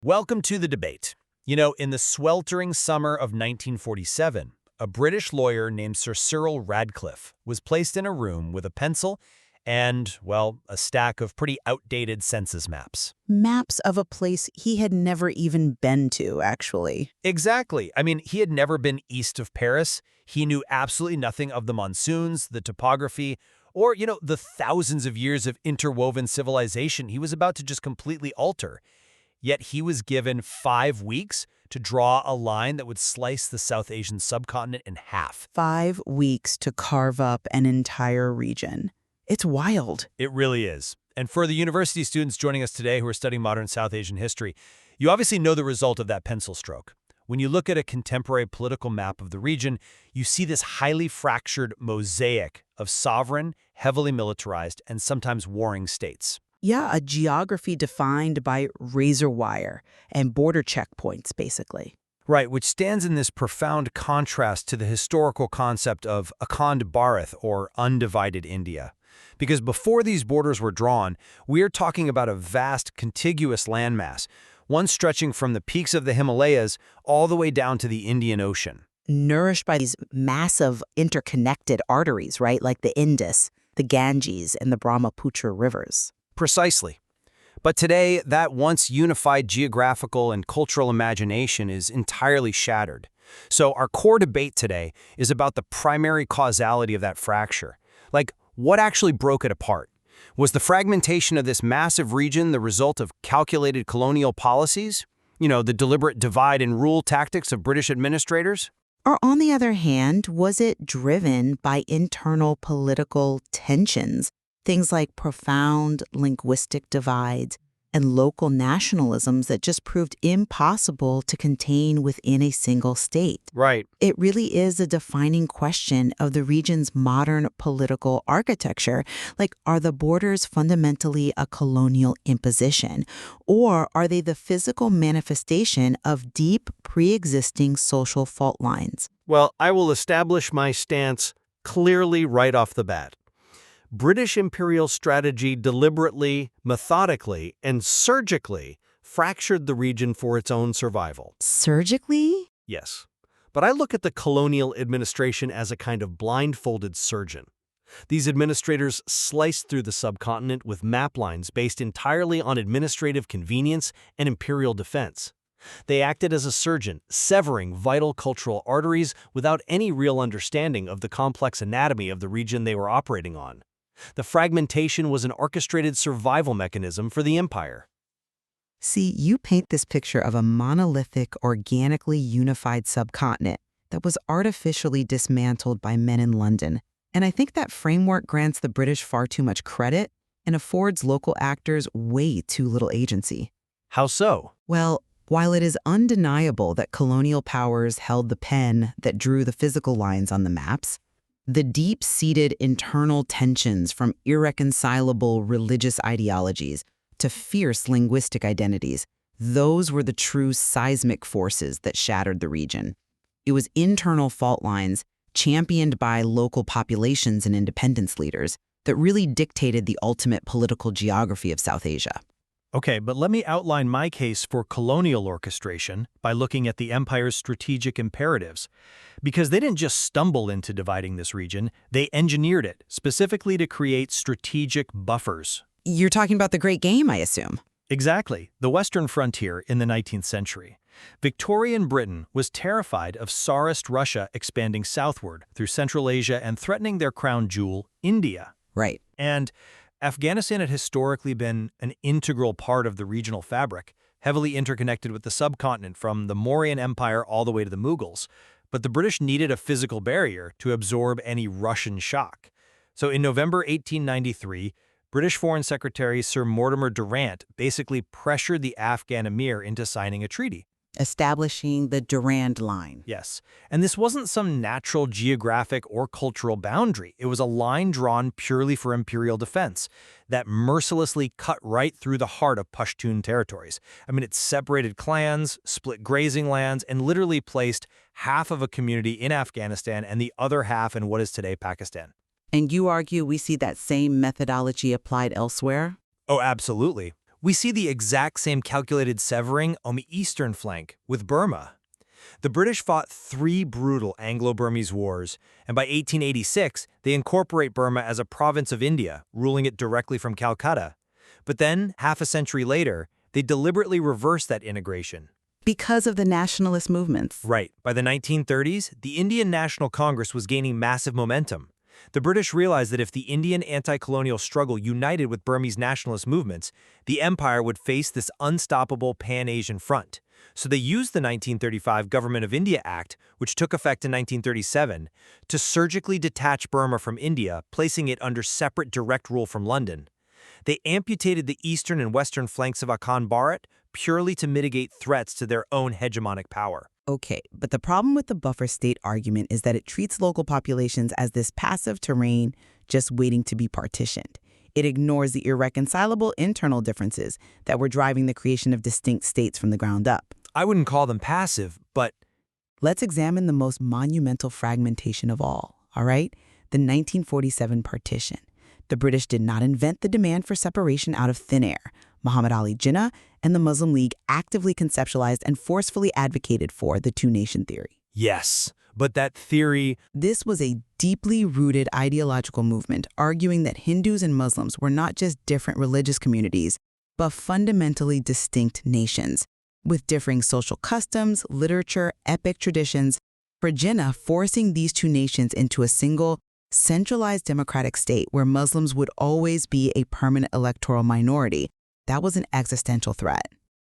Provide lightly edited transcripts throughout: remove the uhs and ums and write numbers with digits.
Welcome to the debate. In the sweltering summer of 1947, a British lawyer named Sir Cyril Radcliffe was placed in a room with a pencil and, well, a stack of pretty outdated census maps. Maps of a place he had never even been to, actually. Exactly. He had never been east of Paris. He knew absolutely nothing of the monsoons, the topography, or, the thousands of years of interwoven civilization he was about to just completely alter. Yet he was given 5 weeks to draw a line that would slice the South Asian subcontinent in half. 5 weeks to carve up an entire region. It's wild. It really is. And for the university students joining us today who are studying modern South Asian history, you obviously know the result of that pencil stroke. When you look at a contemporary political map of the region, you see this highly fractured mosaic of sovereign, heavily militarized, and sometimes warring states. Yeah, a geography defined by razor wire and border checkpoints, basically. Right, which stands in this profound contrast to the historical concept of Akhand Bharat, or undivided India. Because before these borders were drawn, we are talking about a vast, contiguous landmass, one stretching from the peaks of the Himalayas all the way down to the Indian Ocean. Nourished by these massive interconnected arteries, right? Like the Indus, the Ganges, and the Brahmaputra rivers. Precisely. But today, that once unified geographical and cultural imagination is entirely shattered. So our core debate today is about the primary causality of that fracture. Like, what actually broke it apart? Was the fragmentation of this massive region the result of calculated colonial policies? The deliberate divide and rule tactics of British administrators? Or on the other hand, was it driven by internal political tensions? Things like profound linguistic divides and local nationalisms that just proved impossible to contain within a single state. Right. It really is a defining question of the region's modern political architecture. Like, are the borders fundamentally a colonial imposition, or are they the physical manifestation of deep pre-existing social fault lines? Well, I will establish my stance clearly right off the bat. British imperial strategy deliberately, methodically, and surgically fractured the region for its own survival. Surgically? Yes. But I look at the colonial administration as a kind of blindfolded surgeon. These administrators sliced through the subcontinent with map lines based entirely on administrative convenience and imperial defense. They acted as a surgeon, severing vital cultural arteries without any real understanding of the complex anatomy of the region they were operating on. The fragmentation was an orchestrated survival mechanism for the empire. See, you paint this picture of a monolithic, organically unified subcontinent that was artificially dismantled by men in London. And I think that framework grants the British far too much credit and affords local actors way too little agency. How so? Well, while it is undeniable that colonial powers held the pen that drew the physical lines on the maps, the deep-seated internal tensions from irreconcilable religious ideologies to fierce linguistic identities, those were the true seismic forces that shattered the region. It was internal fault lines championed by local populations and independence leaders that really dictated the ultimate political geography of South Asia. Okay, but let me outline my case for colonial orchestration by looking at the empire's strategic imperatives. Because they didn't just stumble into dividing this region, they engineered it, specifically to create strategic buffers. You're talking about the Great Game, I assume. Exactly, the western frontier in the 19th century. Victorian Britain was terrified of Tsarist Russia expanding southward through Central Asia and threatening their crown jewel, India. Right. And Afghanistan had historically been an integral part of the regional fabric, heavily interconnected with the subcontinent from the Mauryan Empire all the way to the Mughals. But the British needed a physical barrier to absorb any Russian shock. So in November 1893, British Foreign Secretary Sir Mortimer Durrant basically pressured the Afghan emir into signing a treaty. Establishing the Durand Line. Yes, and this wasn't some natural geographic or cultural boundary. It was a line drawn purely for imperial defense that mercilessly cut right through the heart of Pashtun territories. It separated clans, split grazing lands, and literally placed half of a community in Afghanistan and the other half in what is today Pakistan. And you argue we see that same methodology applied elsewhere? Oh, absolutely. We see the exact same calculated severing on the eastern flank with Burma. The British fought 3 brutal Anglo-Burmese wars, and by 1886, they incorporate Burma as a province of India, ruling it directly from Calcutta. But then, half a century later, they deliberately reversed that integration. Because of the nationalist movements. Right. By the 1930s, the Indian National Congress was gaining massive momentum. The British realized that if the Indian anti-colonial struggle united with Burmese nationalist movements, the empire would face this unstoppable pan-Asian front. So they used the 1935 Government of India Act, which took effect in 1937, to surgically detach Burma from India, placing it under separate direct rule from London. They amputated the eastern and western flanks of Akhand Bharat purely to mitigate threats to their own hegemonic power. Okay, but the problem with the buffer state argument is that it treats local populations as this passive terrain just waiting to be partitioned. It ignores the irreconcilable internal differences that were driving the creation of distinct states from the ground up. I wouldn't call them passive, but Let's examine the most monumental fragmentation of all right? The 1947 partition. The British did not invent the demand for separation out of thin air. Muhammad Ali Jinnah and the Muslim League actively conceptualized and forcefully advocated for the two-nation theory. yes, but that theory, This was a deeply rooted ideological movement arguing that Hindus and Muslims were not just different religious communities, but fundamentally distinct nations, with differing social customs, literature, epic traditions. For Jinnah, forcing these two nations into a single, centralized democratic state where Muslims would always be a permanent electoral minority, that was an existential threat.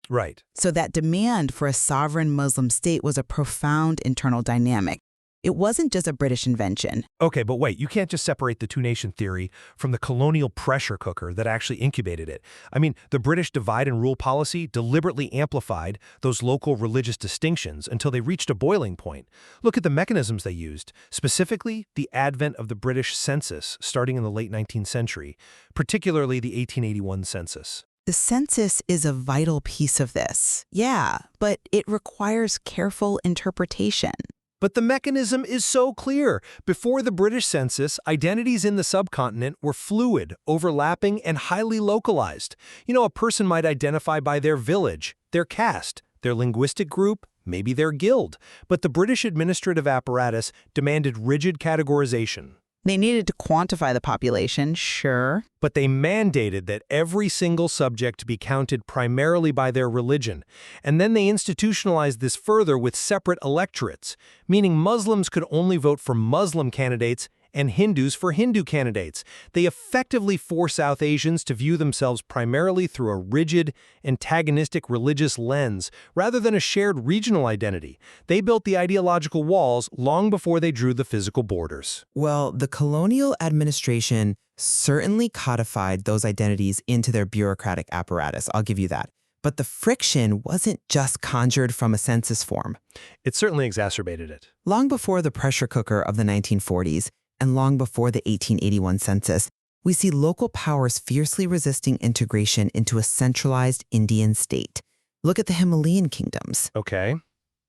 right. So that demand for a sovereign Muslim state was a profound internal dynamic. It wasn't just a British invention. Okay, but wait, you can't just separate the two-nation theory from the colonial pressure cooker that actually incubated it. I mean, the British divide and rule policy deliberately amplified those local religious distinctions until they reached a boiling point. Look at the mechanisms they used, specifically the advent of the British census starting in the late 19th century, particularly the 1881 census. The census is a vital piece of this. Yeah, but it requires careful interpretation. But the mechanism is so clear. Before the British census, identities in the subcontinent were fluid, overlapping, and highly localized. You know, a person might identify by their village, their caste, their linguistic group, maybe their guild. But the British administrative apparatus demanded rigid categorization. They needed to quantify the population, sure. But they mandated that every single subject be counted primarily by their religion. And then they institutionalized this further with separate electorates, meaning Muslims could only vote for Muslim candidates and Hindus for Hindu candidates. They effectively force South Asians to view themselves primarily through a rigid, antagonistic religious lens, rather than a shared regional identity. They built the ideological walls long before they drew the physical borders. Well, the colonial administration certainly codified those identities into their bureaucratic apparatus, I'll give you that. But the friction wasn't just conjured from a census form. It certainly exacerbated it. Long before the pressure cooker of the 1940s, and long before the 1881 census, we see local powers fiercely resisting integration into a centralized Indian state. Look at the Himalayan kingdoms. Okay.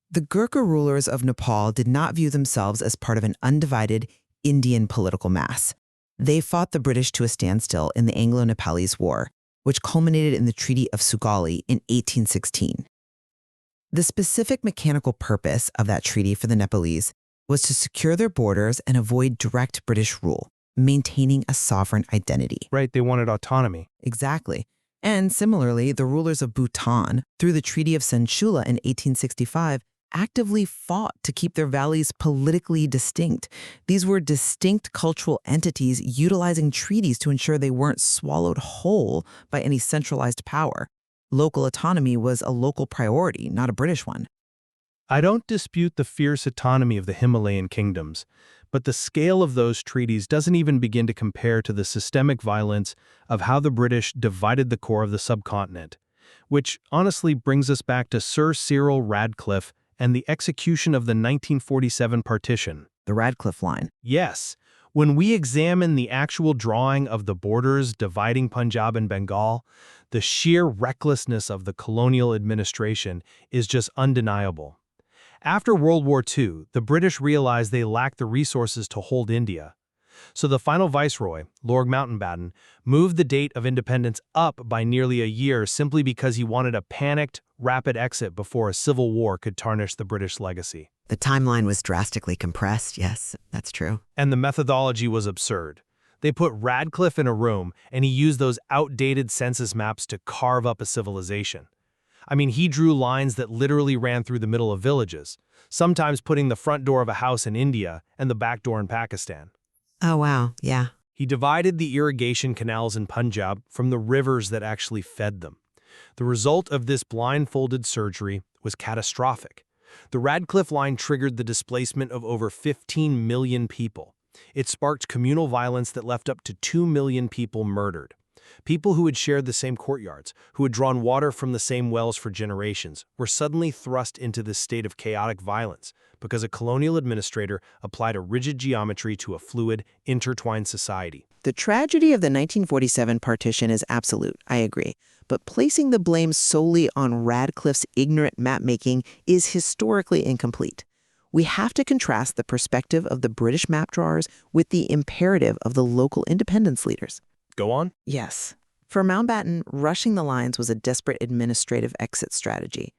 The Gurkha rulers of Nepal did not view themselves as part of an undivided Indian political mass. They fought the British to a standstill in the Anglo-Nepalese War, which culminated in the Treaty of Sugauli in 1816. The specific mechanical purpose of that treaty for the Nepalese was to secure their borders and avoid direct British rule, maintaining a sovereign identity. Right, they wanted autonomy. Exactly. And similarly, the rulers of Bhutan, through the Treaty of Senchula in 1865, actively fought to keep their valleys politically distinct. These were distinct cultural entities utilizing treaties to ensure they weren't swallowed whole by any centralized power. Local autonomy was a local priority, not a British one. I don't dispute the fierce autonomy of the Himalayan kingdoms, but the scale of those treaties doesn't even begin to compare to the systemic violence of how the British divided the core of the subcontinent, which honestly brings us back to Sir Cyril Radcliffe and the execution of the 1947 partition. The Radcliffe Line. Yes, when we examine the actual drawing of the borders dividing Punjab and Bengal, the sheer recklessness of the colonial administration is just undeniable. After World War II, the British realized they lacked the resources to hold India. So the final viceroy, Lord Mountbatten, moved the date of independence up by nearly a year simply because he wanted a panicked, rapid exit before a civil war could tarnish the British legacy. The timeline was drastically compressed, yes, that's true. And the methodology was absurd. They put Radcliffe in a room, and he used those outdated census maps to carve up a civilization. I mean, he drew lines that literally ran through the middle of villages, sometimes putting the front door of a house in India and the back door in Pakistan. Oh, wow, yeah. He divided the irrigation canals in Punjab from the rivers that actually fed them. The result of this blindfolded surgery was catastrophic. The Radcliffe Line triggered the displacement of over 15 million people. It sparked communal violence that left up to 2 million people murdered. People who had shared the same courtyards, who had drawn water from the same wells for generations, were suddenly thrust into this state of chaotic violence because a colonial administrator applied a rigid geometry to a fluid, intertwined society. The tragedy of the 1947 partition is absolute, I agree. But placing the blame solely on Radcliffe's ignorant map-making is historically incomplete. We have to contrast the perspective of the British map drawers with the imperative of the local independence leaders. Go on. Yes. For Mountbatten, rushing the lines was a desperate administrative exit strategy.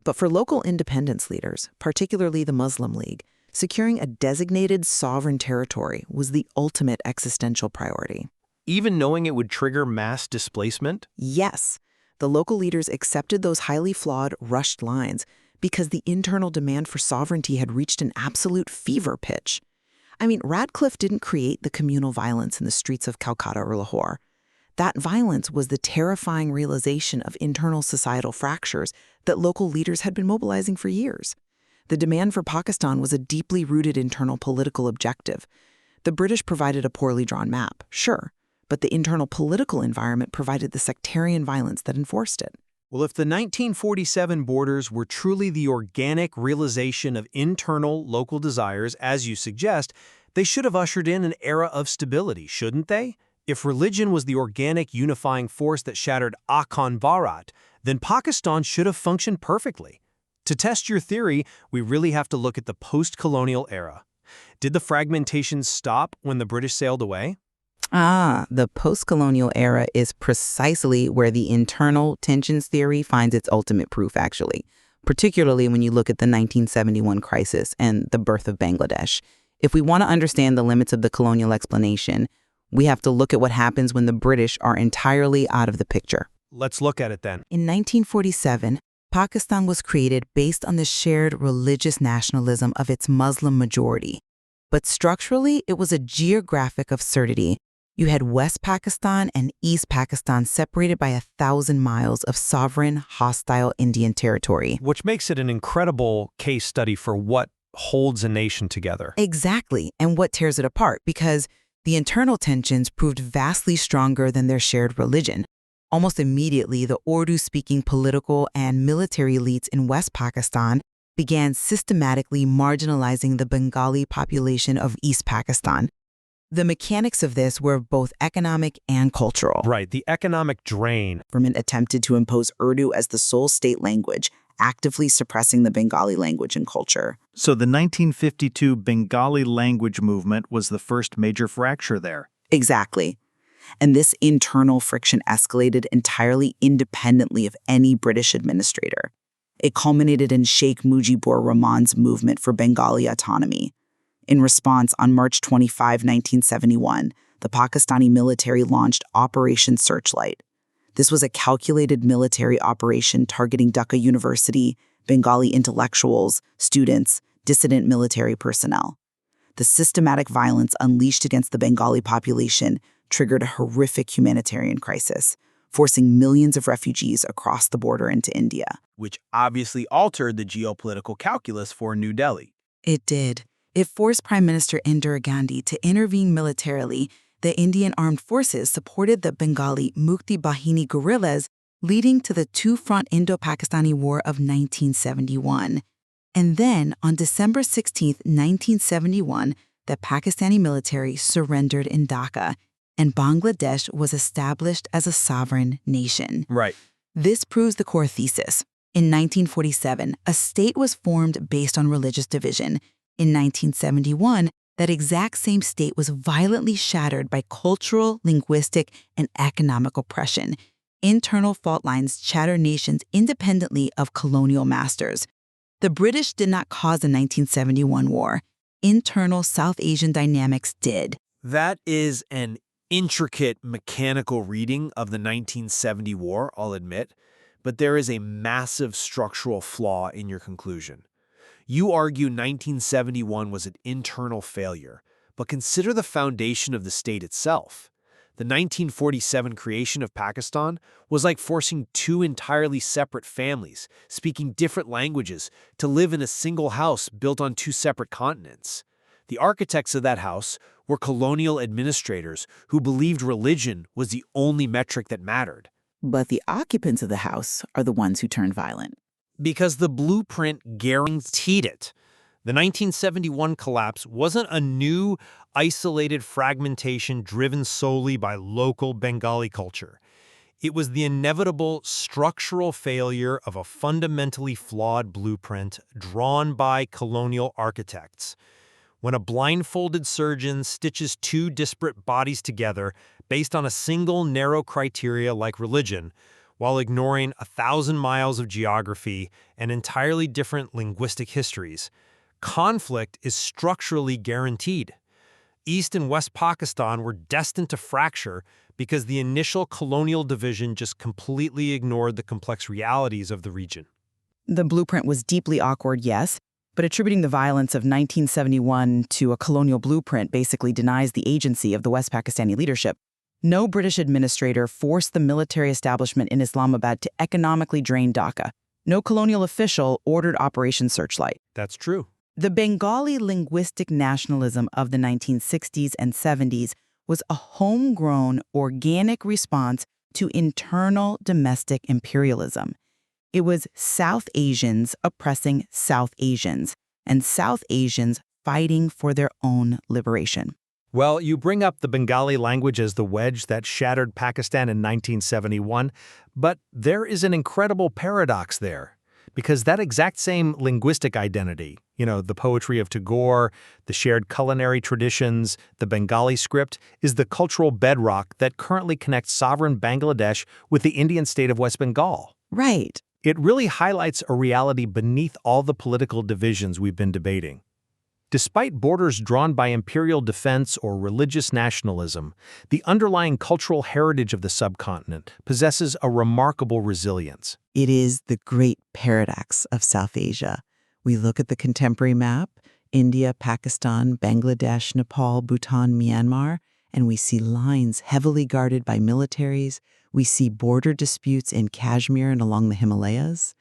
But for local independence leaders, particularly the Muslim League, securing a designated sovereign territory was the ultimate existential priority. Even knowing it would trigger mass displacement? Yes, the local leaders accepted those highly flawed, rushed lines because the internal demand for sovereignty had reached an absolute fever pitch. I mean, Radcliffe didn't create the communal violence in the streets of Calcutta or Lahore. That violence was the terrifying realization of internal societal fractures that local leaders had been mobilizing for years. The demand for Pakistan was a deeply rooted internal political objective. The British provided a poorly drawn map, sure, but the internal political environment provided the sectarian violence that enforced it. Well, if the 1947 borders were truly the organic realization of internal local desires, as you suggest, they should have ushered in an era of stability, shouldn't they? If religion was the organic unifying force that shattered Akhand Bharat, then Pakistan should have functioned perfectly. To test your theory, we really have to look at the post-colonial era. Did the fragmentation stop when the British sailed away? The post-colonial era is precisely where the internal tensions theory finds its ultimate proof, actually, particularly when you look at the 1971 crisis and the birth of Bangladesh. If we want to understand the limits of the colonial explanation, we have to look at what happens when the British are entirely out of the picture. Let's look at it then. In 1947, Pakistan was created based on the shared religious nationalism of its Muslim majority. But structurally, it was a geographic absurdity. You had West Pakistan and East Pakistan separated by 1,000 miles of sovereign, hostile Indian territory. Which makes it an incredible case study for what holds a nation together. Exactly, and what tears it apart, because the internal tensions proved vastly stronger than their shared religion. Almost immediately, the Urdu-speaking political and military elites in West Pakistan began systematically marginalizing the Bengali population of East Pakistan. The mechanics of this were both economic and cultural. Right, the economic drain. The government attempted to impose Urdu as the sole state language, actively suppressing the Bengali language and culture. So the 1952 Bengali language movement was the first major fracture there. Exactly. And this internal friction escalated entirely independently of any British administrator. It culminated in Sheikh Mujibur Rahman's movement for Bengali autonomy. In response, on March 25, 1971, the Pakistani military launched Operation Searchlight. This was a calculated military operation targeting Dhaka University, Bengali intellectuals, students, dissident military personnel. The systematic violence unleashed against the Bengali population triggered a horrific humanitarian crisis, forcing millions of refugees across the border into India. Which obviously altered the geopolitical calculus for New Delhi. It did. It forced Prime Minister Indira Gandhi to intervene militarily. The Indian armed forces supported the Bengali Mukti Bahini guerrillas, leading to the two-front Indo-Pakistani War of 1971. And then, on December 16, 1971, the Pakistani military surrendered in Dhaka, and Bangladesh was established as a sovereign nation. Right. This proves the core thesis. In 1947, a state was formed based on religious division. In 1971, that exact same state was violently shattered by cultural, linguistic, and economic oppression. Internal fault lines shatter nations independently of colonial masters. The British did not cause the 1971 war. Internal South Asian dynamics did. That is an intricate mechanical reading of the 1970 war, I'll admit, but there is a massive structural flaw in your conclusion. You argue 1971 was an internal failure, but consider the foundation of the state itself. The 1947 creation of Pakistan was like forcing two entirely separate families, speaking different languages, to live in a single house built on two separate continents. The architects of that house were colonial administrators who believed religion was the only metric that mattered. But the occupants of the house are the ones who turned violent. Because the blueprint guaranteed it. The 1971 collapse wasn't a new, isolated fragmentation driven solely by local Bengali culture. It was the inevitable structural failure of a fundamentally flawed blueprint drawn by colonial architects. When a blindfolded surgeon stitches two disparate bodies together based on a single narrow criteria like religion, while ignoring 1,000 miles of geography and entirely different linguistic histories, conflict is structurally guaranteed. East and West Pakistan were destined to fracture because the initial colonial division just completely ignored the complex realities of the region. The blueprint was deeply awkward, yes, but attributing the violence of 1971 to a colonial blueprint basically denies the agency of the West Pakistani leadership. No British administrator forced the military establishment in Islamabad to economically drain Dhaka. No colonial official ordered Operation Searchlight. That's true. The Bengali linguistic nationalism of the 1960s and 70s was a homegrown, organic response to internal domestic imperialism. It was South Asians oppressing South Asians, and South Asians fighting for their own liberation. Well, you bring up the Bengali language as the wedge that shattered Pakistan in 1971, but there is an incredible paradox there, because that exact same linguistic identity, the poetry of Tagore, the shared culinary traditions, the Bengali script, is the cultural bedrock that currently connects sovereign Bangladesh with the Indian state of West Bengal. Right. It really highlights a reality beneath all the political divisions we've been debating. Despite borders drawn by imperial defense or religious nationalism, the underlying cultural heritage of the subcontinent possesses a remarkable resilience. It is the great paradox of South Asia. We look at the contemporary map, India, Pakistan, Bangladesh, Nepal, Bhutan, Myanmar, and we see lines heavily guarded by militaries. We see border disputes in Kashmir and along the Himalayas.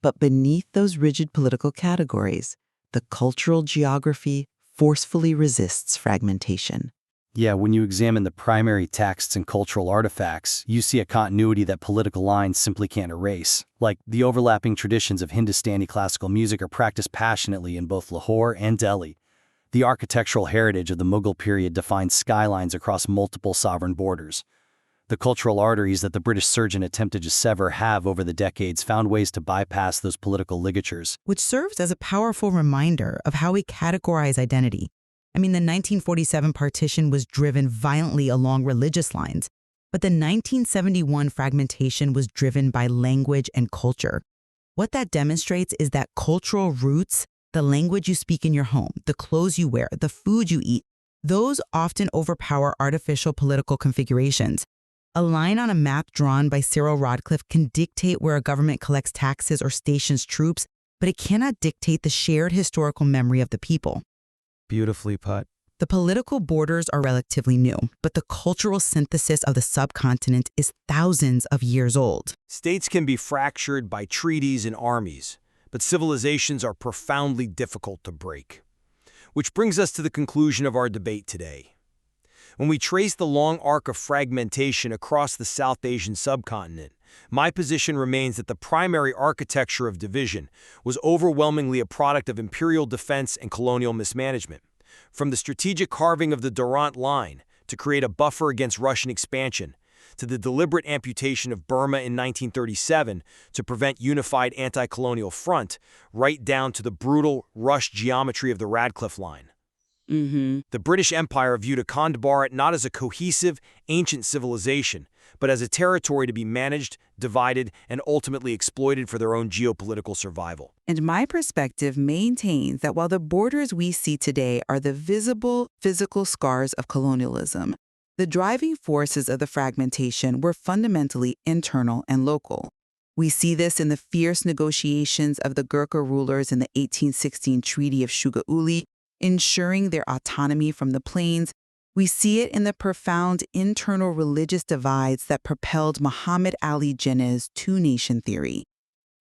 But beneath those rigid political categories, the cultural geography forcefully resists fragmentation. Yeah, when you examine the primary texts and cultural artifacts, you see a continuity that political lines simply can't erase. Like, the overlapping traditions of Hindustani classical music are practiced passionately in both Lahore and Delhi. The architectural heritage of the Mughal period defines skylines across multiple sovereign borders. The cultural arteries that the British surgeon attempted to sever have, over the decades, found ways to bypass those political ligatures. Which serves as a powerful reminder of how we categorize identity. The 1947 partition was driven violently along religious lines, but the 1971 fragmentation was driven by language and culture. What that demonstrates is that cultural roots, the language you speak in your home, the clothes you wear, the food you eat, those often overpower artificial political configurations. A line on a map drawn by Cyril Radcliffe can dictate where a government collects taxes or stations troops, but it cannot dictate the shared historical memory of the people. Beautifully put. The political borders are relatively new, but the cultural synthesis of the subcontinent is thousands of years old. States can be fractured by treaties and armies, but civilizations are profoundly difficult to break. Which brings us to the conclusion of our debate today. When we trace the long arc of fragmentation across the South Asian subcontinent, my position remains that the primary architecture of division was overwhelmingly a product of imperial defense and colonial mismanagement. From the strategic carving of the Durrant Line to create a buffer against Russian expansion, to the deliberate amputation of Burma in 1937 to prevent unified anti-colonial front, right down to the brutal, rushed geometry of the Radcliffe Line. The British Empire viewed Akhand Bharat not as a cohesive, ancient civilization, but as a territory to be managed, divided, and ultimately exploited for their own geopolitical survival. And my perspective maintains that while the borders we see today are the visible, physical scars of colonialism, the driving forces of the fragmentation were fundamentally internal and local. We see this in the fierce negotiations of the Gurkha rulers in the 1816 Treaty of Sugauli, ensuring their autonomy from the plains. We see it in the profound internal religious divides that propelled Muhammad Ali Jinnah's two-nation theory.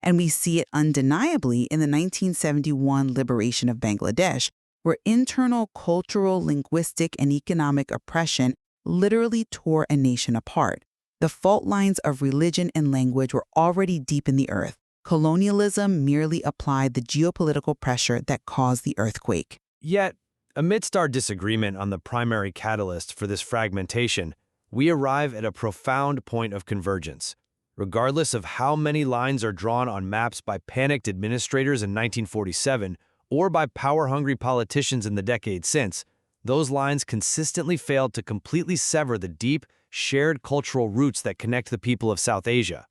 And we see it undeniably in the 1971 liberation of Bangladesh, where internal cultural, linguistic, and economic oppression literally tore a nation apart. The fault lines of religion and language were already deep in the earth. Colonialism merely applied the geopolitical pressure that caused the earthquake. Yet, amidst our disagreement on the primary catalyst for this fragmentation, we arrive at a profound point of convergence. Regardless of how many lines are drawn on maps by panicked administrators in 1947 or by power-hungry politicians in the decades since, those lines consistently failed to completely sever the deep, shared cultural roots that connect the people of South Asia.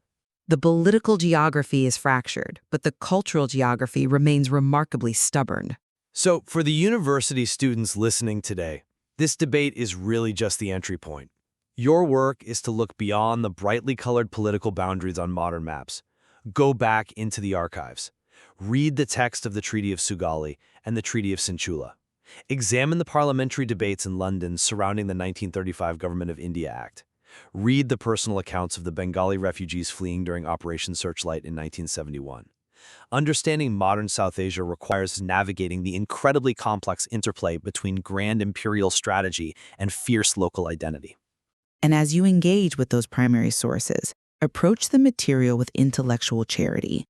The political geography is fractured, but the cultural geography remains remarkably stubborn. So, for the university students listening today, this debate is really just the entry point. Your work is to look beyond the brightly colored political boundaries on modern maps. Go back into the archives. Read the text of the Treaty of Sugauli and the Treaty of Sinchula. Examine the parliamentary debates in London surrounding the 1935 Government of India Act. Read the personal accounts of the Bengali refugees fleeing during Operation Searchlight in 1971. Understanding modern South Asia requires navigating the incredibly complex interplay between grand imperial strategy and fierce local identity. And as you engage with those primary sources, approach the material with intellectual charity.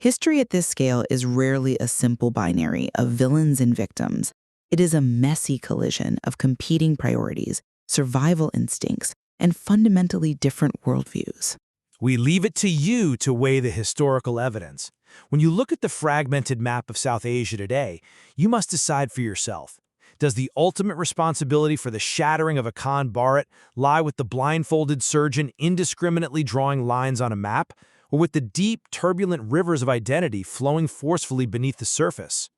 History at this scale is rarely a simple binary of villains and victims. It is a messy collision of competing priorities, survival instincts, and fundamentally different worldviews. We leave it to you to weigh the historical evidence. When you look at the fragmented map of South Asia today, you must decide for yourself. Does the ultimate responsibility for the shattering of Akhand Bharat lie with the blindfolded surgeon indiscriminately drawing lines on a map, or with the deep, turbulent rivers of identity flowing forcefully beneath the surface?